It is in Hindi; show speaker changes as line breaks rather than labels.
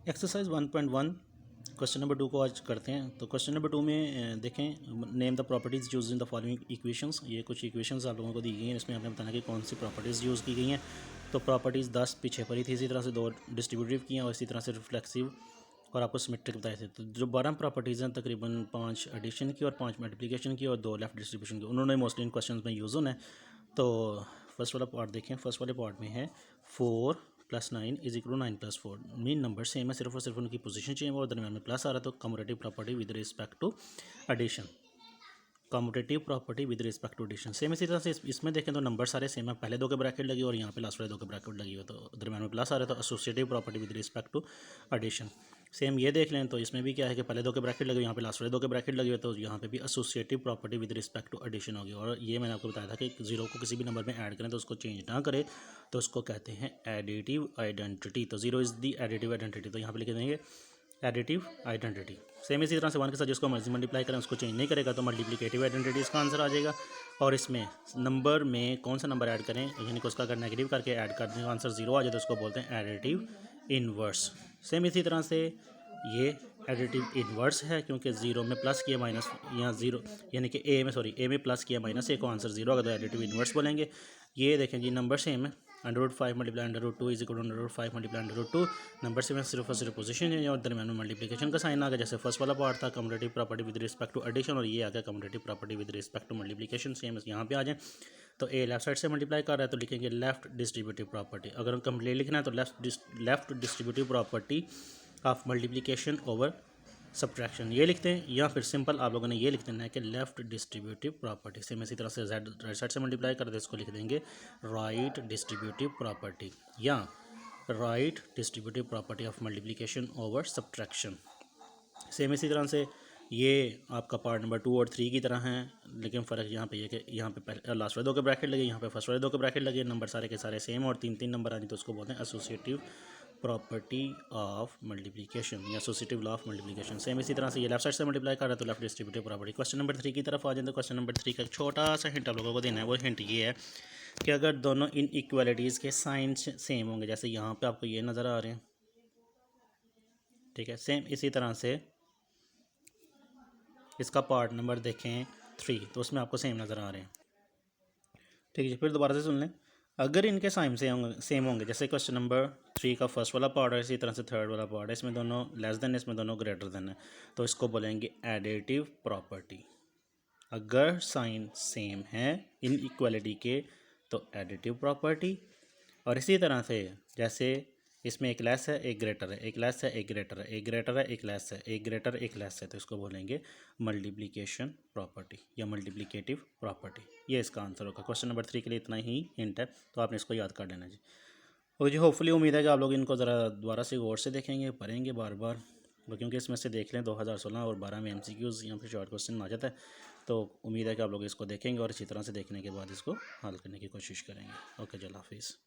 एक्सरसाइज 1.1 क्वेश्चन नंबर 2 को आज करते हैं। तो क्वेश्चन नंबर 2 में देखें, name the properties use in the following equations. ये कुछ इक्वेशंस आप लोगों को दी गई हैं, इसमें आपने बताना कि कौन सी प्रॉपर्टीज़ यूज़ की गई हैं। तो प्रॉपर्टीज़ 10 पीछे पड़ी थी, इसी तरह से 2 डिस्ट्रीब्यूटिव की हैं और इसी तरह से रिफ्लेक्सिव और आपको सिमेट्रिक बताए थे। तो जो 12 प्रॉपर्टीज़ हैं, तकरीबन 5 एडिशन की और 5 मल्टीप्लिकेशन की और 2 लेफ्ट डिस्ट्रीब्यूशन की, उन्होंने मोस्टली इन क्वेश्चन में यूज़ होना है। तो फर्स्ट वाला पार्ट देखें। फर्स्ट वाले पार्ट में है 4 + 9 = 9 + 4। मीन नंबर सेम है, सिर्फ और सिर्फ उनकी पोजीशन चेंज और दरमियान में प्लस आ रहा है। तो commutative property with respect to addition, commutative property with respect to addition same. इसी तरह से इसमें देखें तो नंबर सारे सेम है, पहले 2 के ब्रैकेट लगी और यहाँ पे लास्ट वाले 2 के ब्रैकेट लगी हुई, तो दरमियान में प्लस आ रहा है। तो associative property with respect to addition same ये देख लें। तो इसमें भी क्या है कि पहले 2 के ब्रैकेट लगे, यहाँ पे लास्ट वाले 2 के ब्रैकेट लगे हुए, तो यहाँ पे भी associative property with respect to addition होगी। और ये मैंने आपको बताया था कि 0 को किसी भी नंबर में ऐड करें तो उसको चेंज ना करें, तो उसको कहते हैं एडिटिव आइडेंटिटी। तो 0 इज़ दी एडिटिव आइडेंटिटी, तो यहाँ पे लिख देंगे एडिटिव आइडेंटिटी। सेम इसी तरह से 1 के साथ जिसको मर्जी मल्टीप्लाई करें उसको चेंज नहीं करेगा, तो मल्टीप्लिकेटिव आइडेंटिटी इसका आंसर आ जाएगा। और इसमें नंबर में कौन सा नंबर ऐड करें, यानी कि उसका अगर नेगेटिव करके ऐड कर दें आंसर 0 आ जाए तो उसको बोलते हैं एडिटिव इनवर्स। सेम इसी तरह से ये एडिटिव इनवर्स है, क्योंकि 0 में प्लस किया माइनस, यहाँ 0 यानी कि ए में प्लस किया -a को आंसर 0 आएगा, तो एडिटिव इनवर्स बोलेंगे। ये देखें जी, नंबर सेम है, √5 × √2 = √5 × √2। नंबर से सिर्फ और सिर्फ पोजीशन है और दरमियान में मल्टीप्लिकेशन का साइन आ गया। जैसे फर्स्ट वाला पार्ट था commutative property with respect to addition, और ये आ गया commutative property with respect to multiplication. Same यहाँ पे आ जाए। तो ए लेफ्ट साइड से मल्टीप्लाई कर रहा है तो लिखेंगे लेफ्ट डिस्ट्रीब्यूटिव प्रॉपर्टी। अगर हम कंप्लीट लिखना है तो left distributive property of multiplication over subtraction ये लिखते हैं, या फिर सिंपल आप लोगों ने ये लिख देना है कि लेफ्ट डिस्ट्रीब्यूटिव प्रॉपर्टी। सेम इसी तरह से जेड राइट साइड से मल्टीप्लाई कर दे, इसको लिख देंगे राइट डिस्ट्रीब्यूटिव प्रॉपर्टी या right distributive property of multiplication over subtraction. Same इसी तरह से ये आपका पार्ट नंबर 2 और 3 की तरह है, लेकिन फ़र्क यहाँ पे ये कि यहाँ पे पहले लास्ट वाले 2 के ब्रैकेट लगे, यहाँ पे फर्स्ट वाले 2 के ब्रैकेट लगे। नंबर सारे के सारे सेम और 3 नंबर आ जाए तो उसको बोलते हैं एसोसिएटिव प्रॉपर्टी ऑफ मल्टीप्लिकेशन या associative law of multiplication. Same इसी तरह से ये लेफ्ट साइड से मल्टीप्लाई कर रहा है तो left distributive property. Question number 3 की तरफ आ जाए तो क्वेश्चन नंबर 3 का एक छोटा सा हिंट आप लोगों को देना है। वो हिंट ये है कि अगर दोनों इन इक्वालिटीज़ के साइन सेम होंगे, जैसे यहाँ पे आपको ये नज़र आ रहे हैं, ठीक है। सेम इसी तरह से इसका पार्ट नंबर देखें 3, तो उसमें आपको सेम नज़र आ रहे हैं, ठीक है। फिर दोबारा से सुन लें। अगर इनके साइन सेम होंगे, जैसे क्वेश्चन नंबर 3 का फर्स्ट वाला पार्ट है, इसी तरह से थर्ड वाला पार्ट है, इसमें दोनों लेस देन, इसमें दोनों ग्रेटर देन है, तो इसको बोलेंगे एडिटिव प्रॉपर्टी। अगर साइन सेम है इन इक्वालिटी के तो एडिटिव प्रॉपर्टी। और इसी तरह से जैसे इसमें एक लेस है एक ग्रेटर है, एक लेस है एक ग्रेटर है, एक ग्रेटर है एक लेस है, एक ग्रेटर एक लेस है, तो इसको बोलेंगे मल्टीप्लिकेशन प्रॉपर्टी या मल्टीप्लिकेटिव प्रॉपर्टी। ये इसका आंसर होगा। क्वेश्चन नंबर 3 के लिए इतना ही हिंट है, तो आपने इसको याद कर लेना जी। और जी होपफुली उम्मीद है कि आप लोग इनको ज़रा दोबारा से गौर से देखेंगे, पढ़ेंगे बार बार, क्योंकि इसमें से देख लें 2016 और 12 में MCQs या फिर शॉर्ट क्वेश्चन आ जाता है। तो उम्मीद है कि आप लोग इसको देखेंगे और इसी तरह से देखने के बाद इसको हल करने की कोशिश करेंगे। ओके जी, अल्लाह हाफिज़।